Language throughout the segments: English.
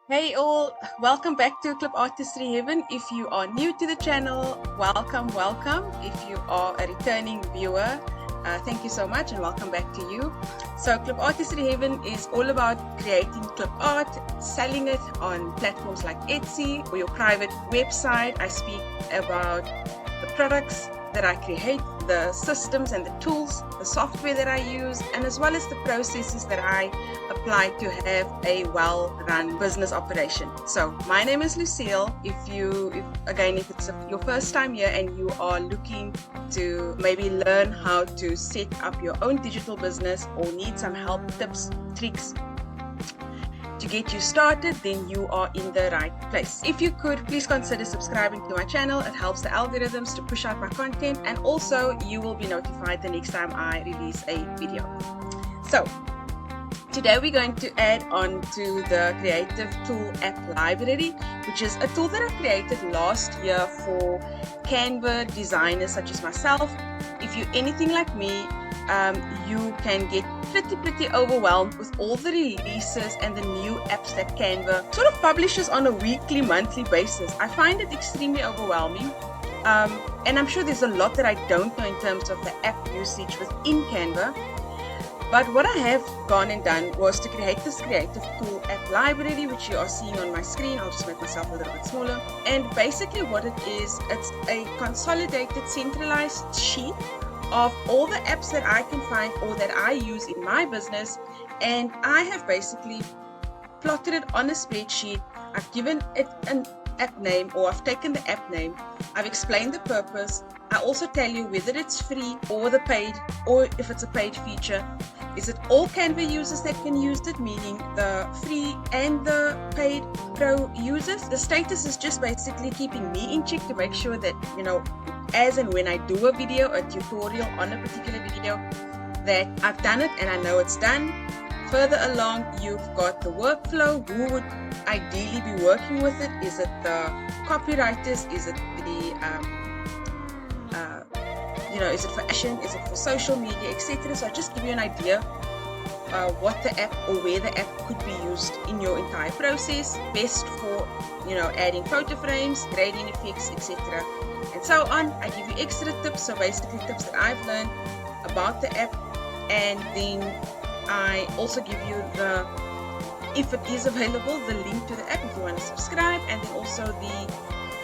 Hey all, welcome back to Clip Artistry Heaven. If you are new to the channel, welcome. If you are a returning viewer, thank you so much and welcome back to you. So Clip Artistry Heaven is all about creating clip art, selling it on platforms like Etsy or your private website. I speak about the products that I create, the systems and the tools, the software that I use, and as well as the processes that I apply to have a well-run business operation. So my name is Lucille. If it's your first time here and you are looking to maybe learn how to set up your own digital business or need some help, tips, tricks to get you started, then you are in the right place. If you could, please consider subscribing to my channel. It helps the algorithms to push out my content, and also you will be notified the next time I release a video. So today we're going to add on to the Creative Tool App Library, which is a tool that I created last year for Canva designers such as myself. If you're anything like me, you can get pretty overwhelmed with all the releases and the new apps that Canva sort of publishes on a weekly, monthly basis. I find it extremely overwhelming, and I'm sure there's a lot that I don't know in terms of the app usage within Canva. But what I have gone and done was to create this Creative Tool App Library, which you are seeing on my screen. I'll just make myself a little bit smaller. And basically what it is, it's a consolidated, centralized sheet of all the apps that I can find or that I use in my business, and I have basically plotted it on a spreadsheet. I've given it an app name, or I've taken the app name, I've explained the purpose. I also tell you whether it's free or the paid, or if it's a paid feature. Is it all Canva users that can use it, meaning the free and the paid pro users? The status is just basically keeping me in check to make sure that, as and when I do a video, a tutorial on a particular video, that I've done it and I know it's done. Further along, you've got the workflow. Who would ideally be working with it? Is it the copywriters? Is it is it for fashion? Is it for social media, etc.? So I just give you an idea what the app or where the app could be used in your entire process. Best for adding photo frames, gradient effects, etc. and so on. I give you extra tips, so basically tips that I've learned about the app, and then I also give you if it is available, the link to the app if you want to subscribe, and then also the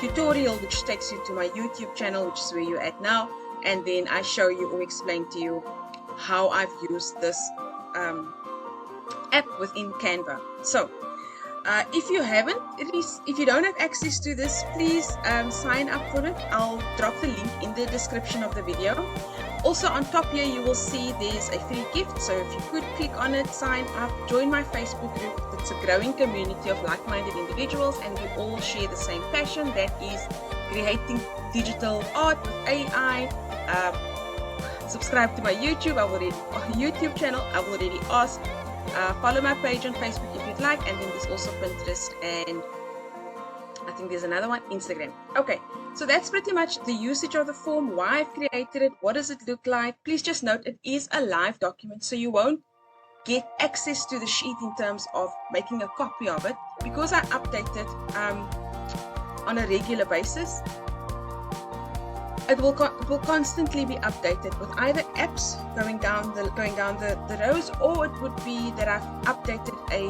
tutorial which takes you to my YouTube channel, which is where you're at now, and then I show you or explain to you how I've used this app within Canva. So if you don't have access to this, please sign up for it. I'll drop the link in the description of the video. Also on top here you will see there's a free gift, so if you could click on it, sign up, join my Facebook group. It's a growing community of like-minded individuals, and we all share the same passion, that is creating digital art with AI. Subscribe to my YouTube channel. I've already asked. Follow my page on Facebook if you'd like, and then there's also Pinterest, and I think there's another one, Instagram. Okay, so that's pretty much the usage of the form, why I've created it, what does it look like. Please just note it is a live document, so you won't get access to the sheet in terms of making a copy of it, because I update it on a regular basis. It will constantly be updated with either apps going down the rows, or it would be that I've updated a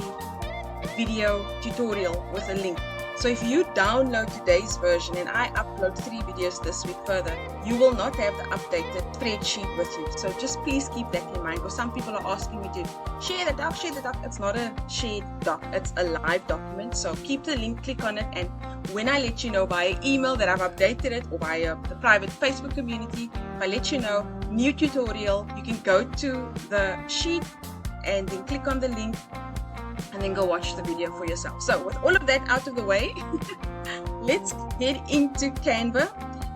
video tutorial with a link. So if you download today's version and I upload 3 videos this week further, you will not have the updated spreadsheet with you. So just please keep that in mind, because some people are asking me to share the doc. It's not a shared doc, it's a live document. So keep the link, click on it, and when I let you know via email that I've updated it, or via the private Facebook community, if I let you know, new tutorial, you can go to the sheet and then click on the link and then go watch the video for yourself. So with all of that out of the way, let's head into Canva.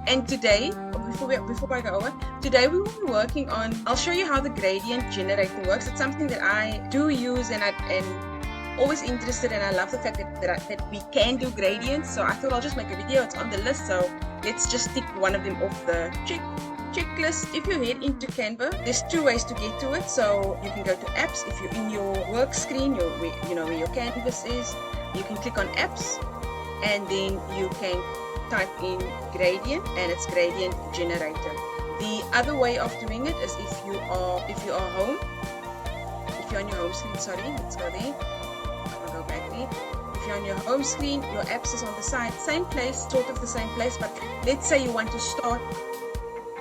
And today, before I go over, today we will be working on, I'll show you how the gradient generator works. It's something that I do use and always interested, and I love the fact that we can do gradients. So I thought I'll just make a video. It's on the list, so let's just tick one of them off the checklist. If you head into Canva, there's two ways to get to it. So you can go to apps. If you're in your work screen, where your canvas is, you can click on apps, and then you can type in gradient, and it's gradient generator. The other way of doing it is if you are home, if you're on your home screen, sorry, let's go there. I'll go back there. If you're on your home screen, your apps is on the side, same place, sort of the same place, but let's say you want to start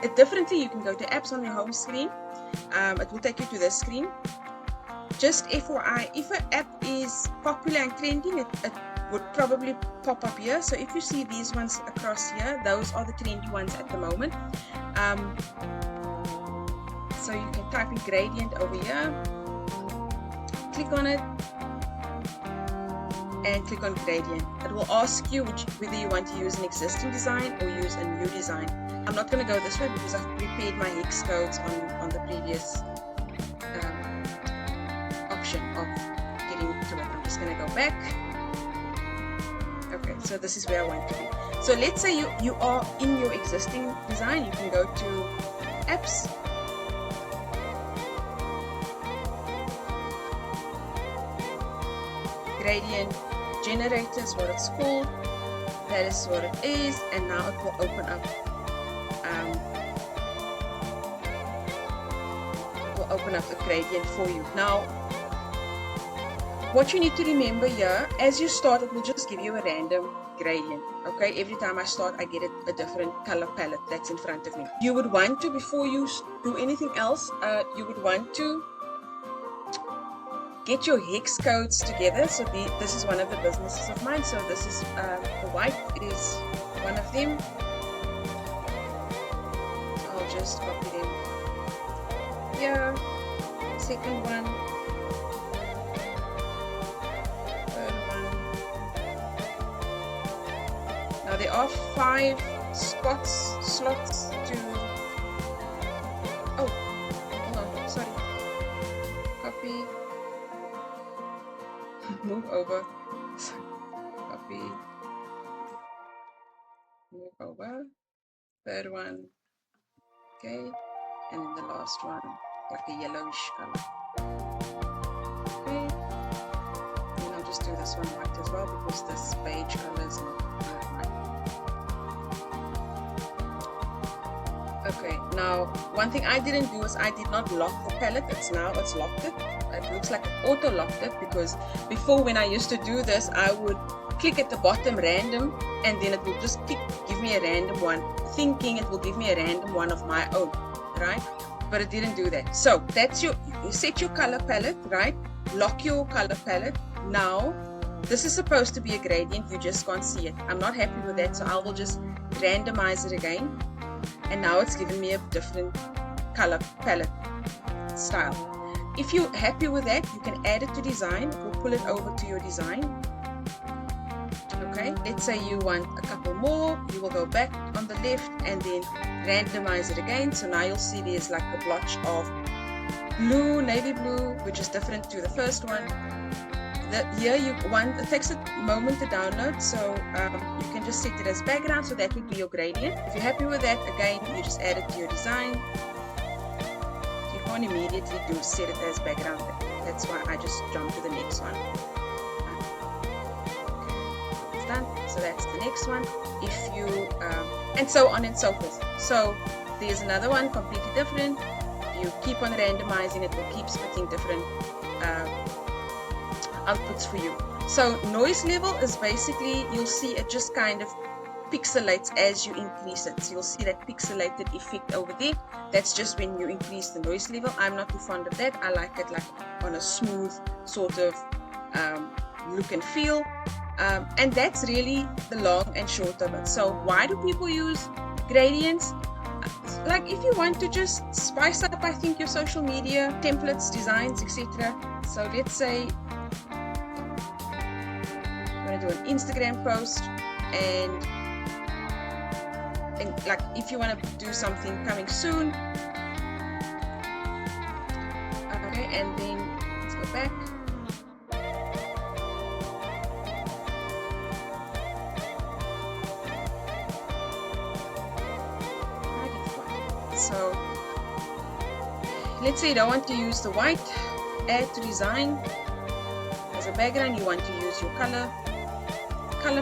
it differently. You can go to apps on your home screen. It will take you to this screen. Just FYI, if an app is popular and trending, it would probably pop up here. So if you see these ones across here, those are the trendy ones at the moment. So you can type in gradient over here, click on it, and click on gradient. It will ask you whether you want to use an existing design or use a new design. I'm not going to go this way because I've prepared my hex codes on the previous option of getting to it. I'm just going to go back. Okay, so this is where I want to be. So let's say you are in your existing design. You can go to apps, gradient generator is what it's called. That is what it is, and now it will open up. It will open up the gradient for you. Now, what you need to remember here, as you start, it will just give you a random gradient. Okay, every time I start, I get a different color palette that's in front of me. You would want to, before you do anything else, you would want to get your hex codes together. So this is one of the businesses of mine. So this is the white is one of them. So I'll just copy them here. Second one. Third one. Now there are 5 slots to. Oh, hold on, sorry. Copy. Move over, copy, move over, third one, okay, and then the last one, like a yellowish color. Okay, and I'll just do this one white as well because this beige color is not white. Okay, now one thing I didn't do is I did not lock the palette. It's locked it. It looks like it auto locked it, because before, when I used to do this, I would click at the bottom random, and then it will just give me a random one, thinking it will give me a random one of my own, right? But it didn't do that. So that's you set your color palette, right? Lock your color palette. Now this is supposed to be a gradient, you just can't see it. I'm not happy with that, so I will just randomize it again, and now it's giving me a different color palette style. If you're happy with that, you can add it to design. We'll pull it over to your design. Okay, let's say you want a couple more. You will go back on the left and then randomize it again. So now you'll see there's like a blotch of blue, navy blue, which is different to the first one. Here it takes a moment to download, so you can just set it as background. So that would be your gradient. If you're happy with that, again, you just add it to your design. Immediately do set it as background. That's why I just jump to the next one. Okay, it's done. So that's the next one. If you and so on and so forth. So there's another one completely different. You keep on randomizing, it will keep spitting different outputs for you. So noise level is basically, you'll see it just kind of pixelates as you increase it. So you'll see that pixelated effect over there. That's just when you increase the noise level. I'm not too fond of that. I like it like on a smooth sort of look and feel. And that's really the long and short of it. So why do people use gradients? Like if you want to just spice up, I think, your social media templates, designs, etc. So let's say I'm going to do an Instagram post, and like if you want to do something coming soon, okay, and then let's go back. So let's say you don't want to use the white. Add to design. As a background, you want to use your color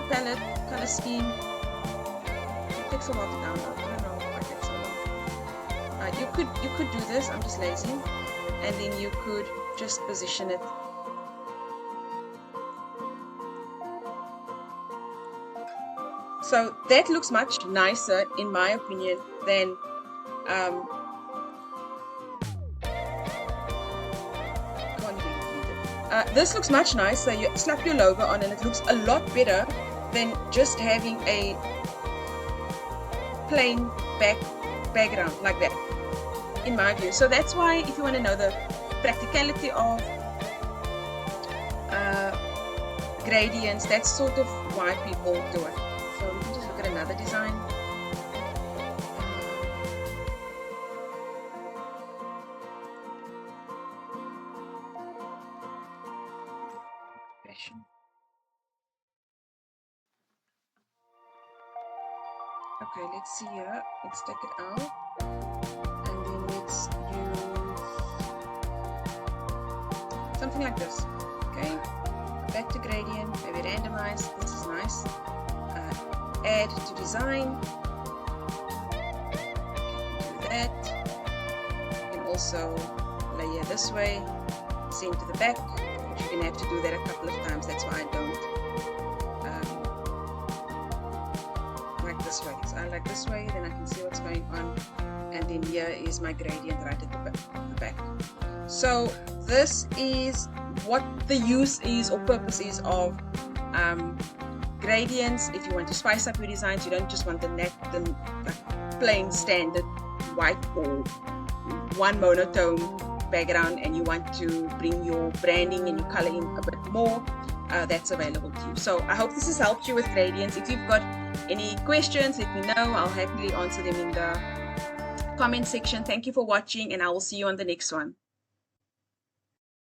palette, color scheme. It takes a while to download. I don't know why it takes so long. You could do this. I'm just lazy, and then you could just position it. So that looks much nicer, in my opinion, than this looks much nicer. You slap your logo on and it looks a lot better than just having a plain background like that, in my view. So that's why, if you want to know the practicality of gradients, that's sort of why people do it. So we can just look at another design. Okay, let's see here. Let's take it out, and then let's use something like this. Okay, back to gradient, maybe randomize. This is nice. Add to design. Do that. You can also layer this way, send to the back. But you're gonna have to do that a couple of times. That's why I don't like this way. So I like this way, then I can see what's going on. And then here is my gradient right at the back. So this is what the use is or purpose is of gradients. If you want to spice up your designs, you don't just want the plain standard white or one monotone background, and you want to bring your branding and your color in a bit more, that's available to you. So I hope this has helped you with gradients. If you've got any questions, let me know. I'll happily answer them in the comment section. Thank you for watching, and I will see you on the next one.